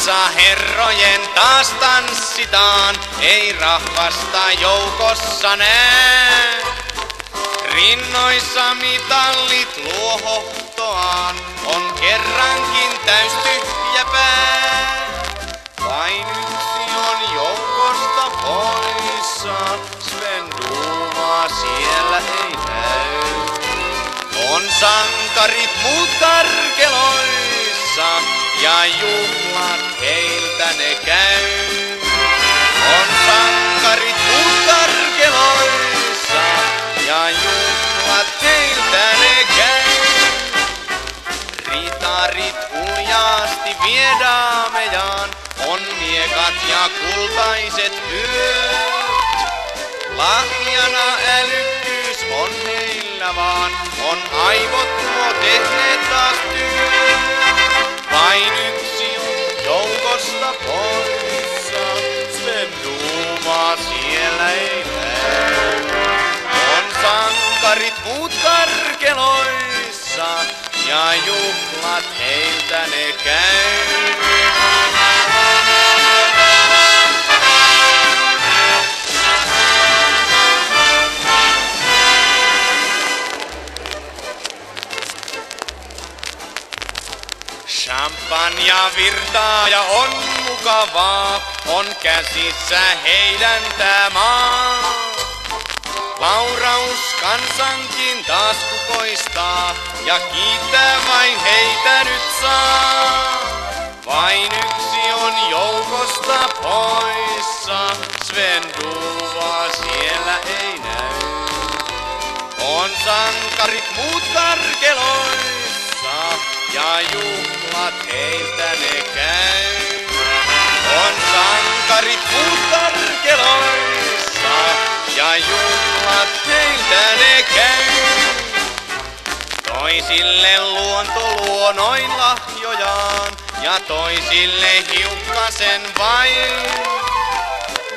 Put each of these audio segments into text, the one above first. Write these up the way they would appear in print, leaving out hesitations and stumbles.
Salissa herrojen taas tanssitaan, ei rahvasta joukossa näe. Rinnoissa mitallit luohohtoaan, on kerrankin täys tyhjä pää. Vain yksi on joukosta poissa, Sven Duma siellä ei näy. On sankarit muut karkeloissa, ja juhlat heiltä ne käy. On sankarit muut karkeloissa, ja juhlat heiltä ne käy. Ritarit uljaasti viedaamejaan, on miekat ja kultaiset yöt. Lahjana älykkyys on heillä vaan, on aivot nuo tehneet taas työt. Vain yksi on joukosta poissa, Sven Duma siellä ei näy. On sankarit muut karkeloissa, ja juhlat heiltä ne käy. Champagne virtaa ja on mukavaa, on käsissä heidän tää maa. Lauraus kansankin taas kukoistaa, ja kiittää vain heitä nyt saa. Vain yksi on joukosta poissa, Sven Duma siellä ei näy. On sankarit muut karkeloissa, ja juhlat heiltä ne käy. On sankarit muut karkeloissa, ja juhlat heiltä ne käy. Toisille luonto luo noin lahjojaan, ja toisille hiukkasen vain.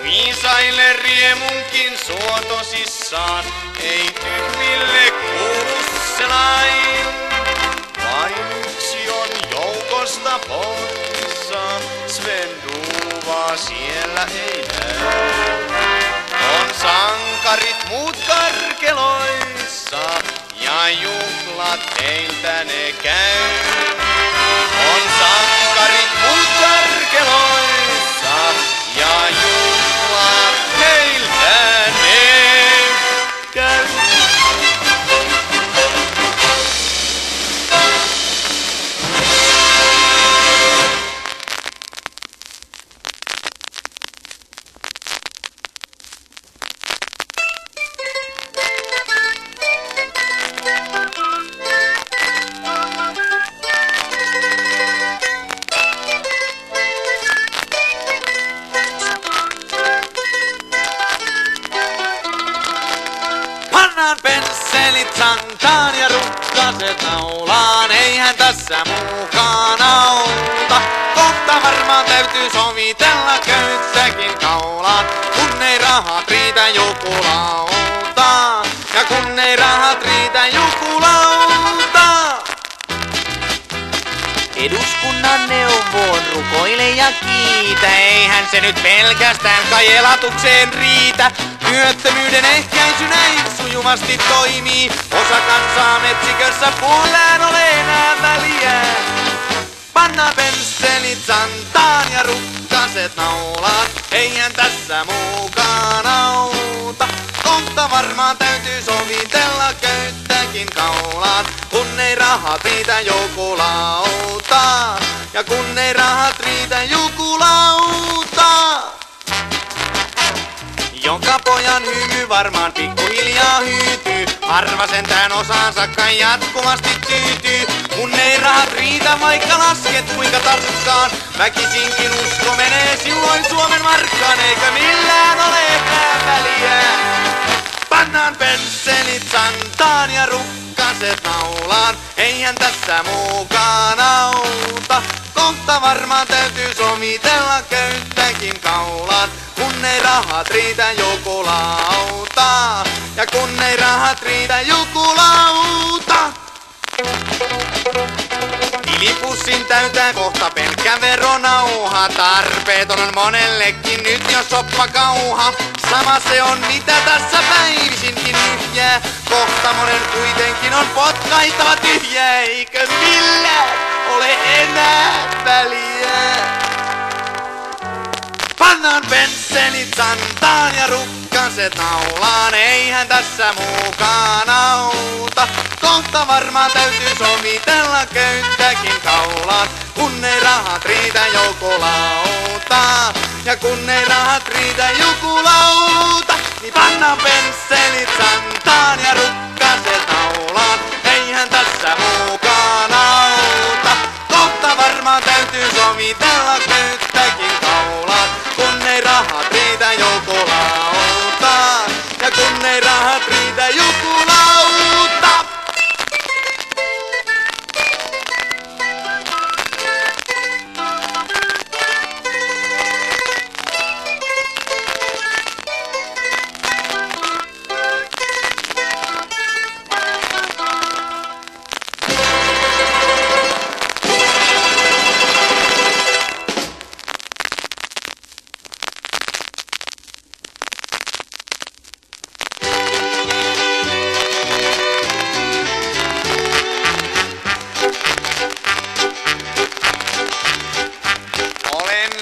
Viisaille riemunkin suotosissaan, ei tyhmille kuulu se lain. Vain yksi on joukosta poissa, Sven Duma siellä ei näy. On sankarit muut karkeloissa, ja juhlat heiltä ne käy. On sankarit muut karkeloissa, ja juhlat heiltä ne käy. Pensselit santaan ja rukkaset naulaan, eihän tässä muukaan auta. Kohta varmaan täytyy sovitella köyttäkin kaulaan, kun ei rahat riitä joku lautaa. Ja kun ei rahat riitä joku lautaa. Eduskunnan neuvoon rukoile ja kiitä, eihän se nyt pelkästään kai elatukseen riitä. Työttömyyden ehkäisy näin sujuvasti toimii, osa kansaa metsikössä puoleen ole enää väliä. Panna pensselit santaan ja rukkaset naulaan, eihän tässä muukaan auta. Kohta varmaan täytyy sovitella köyttäkin kaulaan, kun ei rahat riitä joku lautaa. Ja kun ei rahat riitä joku lautaa. Joka pojan hymy varmaan pikkuhiljaa hyytyy, harva sentään osaansa kai jatkuvasti tyytyy. Kun ei rahat riitä, vaikka lasket kuinka tarkkaan, väkisinkin usko menee silloin Suomen markkaan, eikä millään ole enää väliä. Pannaan pensselit santaan ja rukkaset naulaan, eihän tässä muukaan auta. Kohta varmaan täytyy sovitella köyttäkin kaulaan, kun ei rahat riitä joku lautaa. Ja kun ei rahat riitä joku lauta. Filipus Pussin täytää kohta pelkkä veronauha. Tarpeeton on monellekin nyt jo soppakauha. Sama se on mitä tässä päivisinkin nyhjää. Kohta monen kuitenkin on potkaitava tyhjää. Eikö millään ole enää väliä? Pannaan pensselit santaan ja rukkaset naulaan. Eihän tässä muukaan auta. Kohta varmaan täytyy sovitella köyttäkin kaulaan. Kun ei rahat riitä joukolauta. Ja kun ei rahat riitä joukolauta, niin pannaan pensselit santaan ja rukkaset naulaan. Eihän tässä muukaan auta. Kohta varmaan täytyy sovitella köyttäkin kaulaan. Kun ei rahat riitä joukolauta. Ja kun ei rahat riitä joukolauta.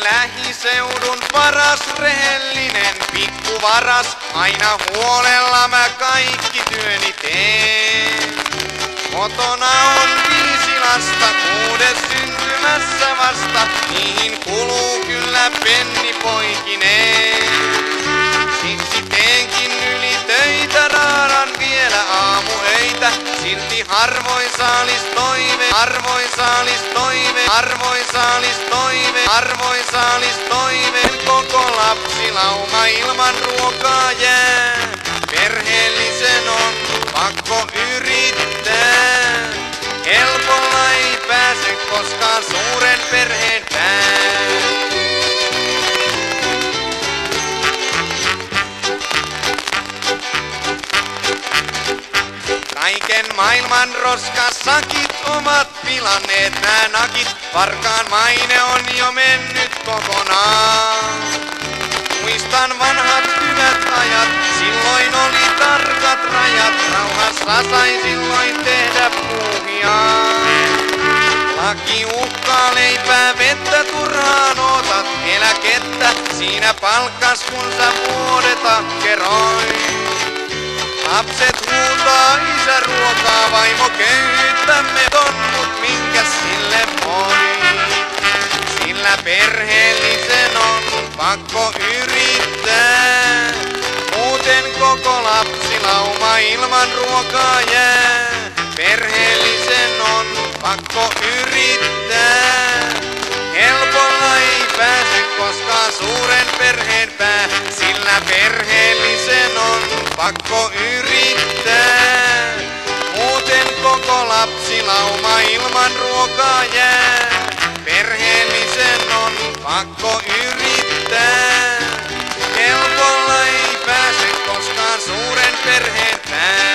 Lähiseudun paras rehellinen pikkuvaras, aina huolella mä kaikki työni teen. Kotona on 5 lasta, 6 syntymässä vasta, niihin kuluu kyllä penni poikineen. Siksi teenkin yli töitä, raadan vielä aamuöitä, silti harvoin saalis toive, harvoin saalis toive, harvoin saalis toive, harvoin saalis toive. Koko lapsilauma ilman ruokaa jää, perheellisen on pakko yrittää. Helpolla ei pääse koskaan suuren perheen pää. Kaiken maailman roskasakit ovat pilanneet nää nakit. Varkaan maine on jo mennyt kokonaan. Muistan vanhat hyvät ajat, silloin oli tarkat rajat. Rauhassa sai silloin tehdä puuhiaan. Laki uhkaa leipää vettä, turhaan ootat eläkettä. Siinä palkkas kun sä vuodet ahkeroin. Lapset huutaa isä ruokaa, vaimo köyhyyttämme ton, mut minkä sille voi? Sillä perheellisen on pakko yrittää, muuten koko lapsilauma ilman ruokaa jää. Perheellisen on pakko yrittää, helpolla ei pääse koskaan suuren perheen pää. Sillä perheellisen on pakko yrittää, muuten koko lapsilauma ilman ruokaa jää. Perheellisen on pakko yrittää, helpolla ei pääse koskaan suuren perheen pää.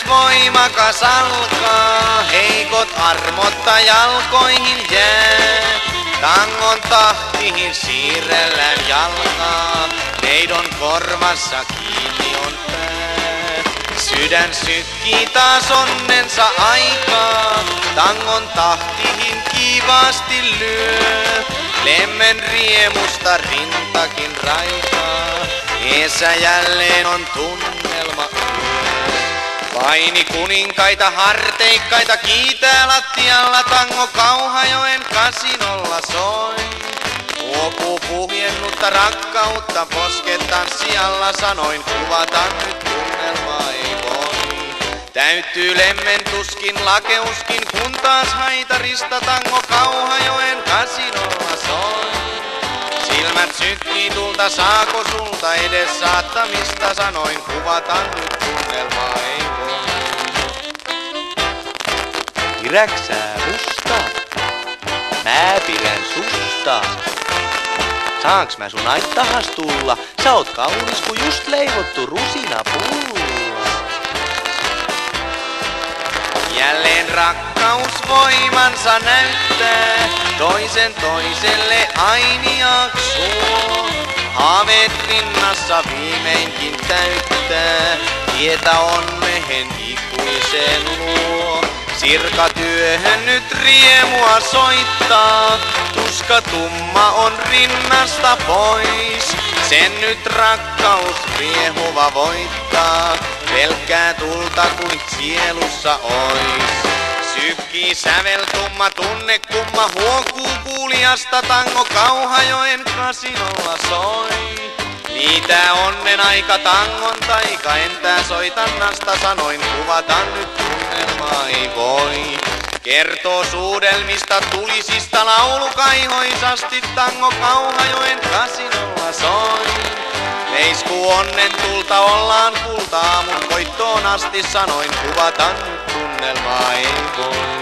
Voimakas alkaa, heikot armotta jalkoihin jää. Tangon tahtiin siirrellään jalkaa, neidon korvassa kiinni on pää. Sydän sykkii taas onnensa aikaa, tangon tahtiin kiivaasti lyö. Lemmen riemusta rintakin raikaa, eessä jälleen on tunnelma yö. Paini kuninkaita, harteikkaita kiitää lattialla, tango Kauhajoen kasinolla soi. Uopuu puhjennutta rakkautta, posket tanssialla, sanoin kuvata nyt tunnelmaa ei voi. Täyttyy lemmentuskin, lakeuskin, kun taas haitarista tango Kauhajoen kasinolla soi. Silmät sykkii tulta, saako sulta edes saattamista? Sanoin kuvata nyt tunnelmaa ei voi. Pidäksää musta? Mä pidän susta. Saanks mä sun aittahas tulla? Sä oot kaunis ku just leivottu rusinapulla. Jälleen rakkaus voimansa näyttää, toisen toiselle ainiaksuu. Haaveet rinnassa viimeinkin täyttää, tietä onnehen ikuisen luo. Sirkatyöhön nyt riemua soittaa, tuska tumma on rinnasta pois. Sen nyt rakkaus riehuva voittaa, pelkkää tulta kuin sielussa ois. Sykkii säveltumma tunne kumma huokuu kuulijasta, tango Kauhajoen kasinolla soi. Niitä onnen aika tangon taika, entää soitannasta sanoin kuvata nyt tunnelmaa ei voi. Kertoo suudelmista tulisista laulukaihoisasti, tango Kauhajoen kasinolla soi. Leisku onnen tulta ollaan kultaa, mun koittoon asti sanoin kuvata nyt tunnelmaa ei voi.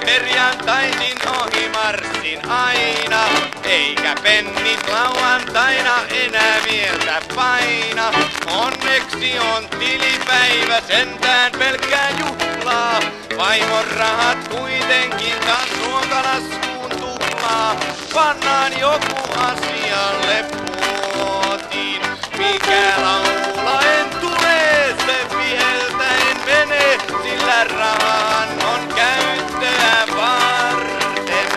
Perjantaisin ohi marssin aina, eikä pennit lauantaina enää mieltä paina. Onneksi on tilipäivä, sentään pelkkää juhlaa. Vaimon rahat kuitenkin taas ruokalaskuun tuhlaa. Pannaan joku asialle puotiin, mikä laulaen tulee, se viheltäen menee, sillä rahan on käyttöä varten.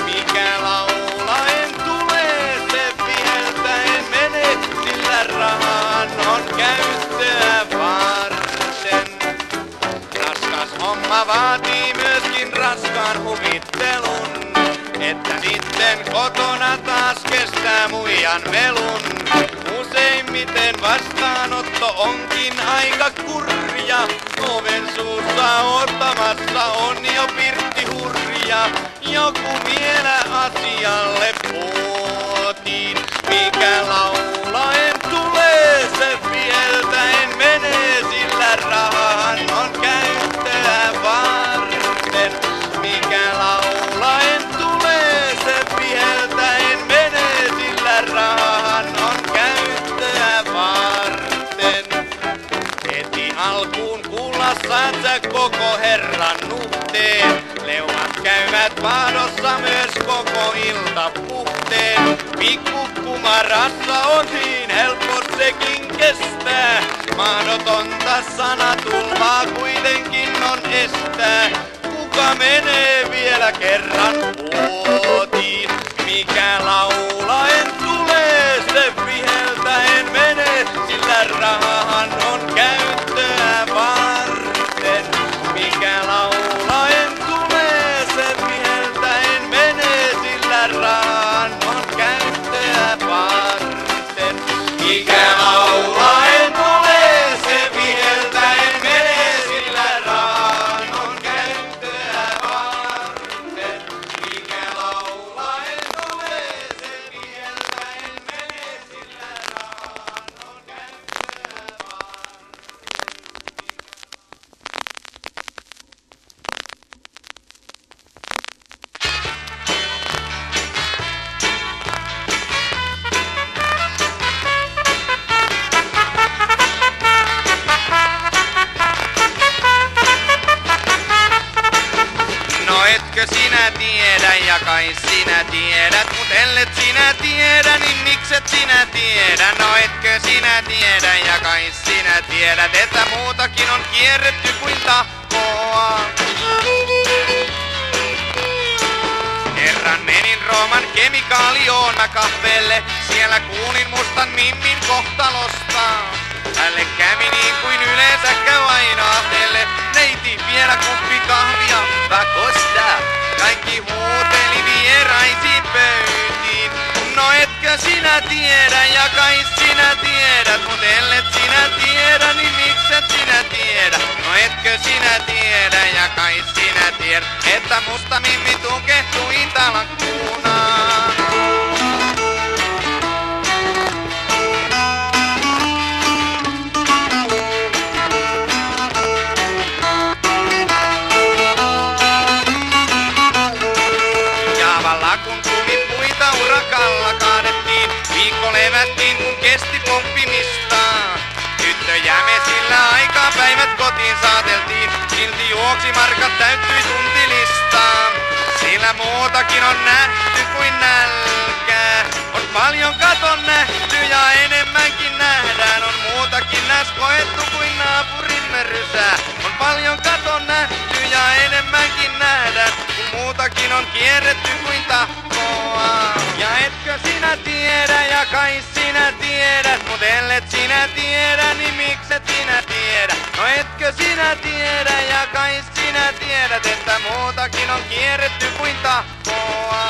Mikä laulaen tulee, se viheltäen menee, sillä rahan on käyttöä varten. Raskas homma vaatii myöskin raskaan huvittelun, että sitten kotona taas kestää muijan melun. Useimmiten vastaanotto onkin aika kurja, oven suussa ottamassa on jo pirtti hurja. Joku vielä asialle puotiin, mikä laulaen tulee, se vieltäen menee, sillä rahan on käyttöä varten. Mikä laulaen tulee, se vieltäen menee, sillä rahan on käyttöä varten. Heti alkuun kuulla saat sä koko herran nuhteen. Leuat käyvät paadossa myös koko ilta puhteen. Pikku kumarassa on niin helppo sekin kestää. Mahdotonta sanatulvaa kuitenkin on estää. Kuka menee vielä kerran puotiin? Mikä laulaen tulee, se viheltäen menee, sillä rahan on käyttöä varten. Mikä laulaen tulee, se viheltäen menee, sillä rahan on käyttöä varten. Mikä laulaen tulee, se viheltäen menee, sillä rahan on käyttöä varten. Mikä laulaen tulee, se viheltäen menee, sillä rahan on käyttöä varten. No etkö sinä tiedä ja kai sinä tiedät, mut ellet sinä tiedä, niin mikset sinä tiedä? No etkö sinä tiedä ja kai sinä tiedät, että muutakin on kierretty kuin tahkoa. Kerran menin Rooman kemikaalijoonakahvelle, siellä kuulin mustan mimmin kohtalosta. Hälle kävi niin kuin yleensä käy aina hänelle, neiti vielä kuppi kahvia, pakosta. Kaikki huuteli vieraisiin pöytiin. No etkö sinä tiedä ja kai sinä tiedät, mut ellet sinä tiedä, niin mikset sinä tiedä? No etkö sinä tiedä ja kai sinä tiedät, että musta mimmi tukehtui talkkuunaan. Kun tumipuita urakalla kaadettiin, viikko levättiin kun kesti pomppimista. Tyttöjä me sillä aikaa päivät kotiin saateltiin, silti juoksimarkat täyttyi tuntilistaan. Sillä muutakin on nähty kuin nälkää, on paljon katon nähty ja enemmänkin nähdään. On muutakin näs koettu kuin naapurimme rysää, on paljon katon nähty ja enemmänkin nähdään. Kun muutakin on kierretty kuin tahkoa. Ja etkö sinä tiedä ja kai sinä tiedät, mut ellet sinä tiedä, niin mikset sinä tiedä? No etkö sinä tiedä ja kai sinä tiedät, että muutakin on kierretty kuin tahkoa.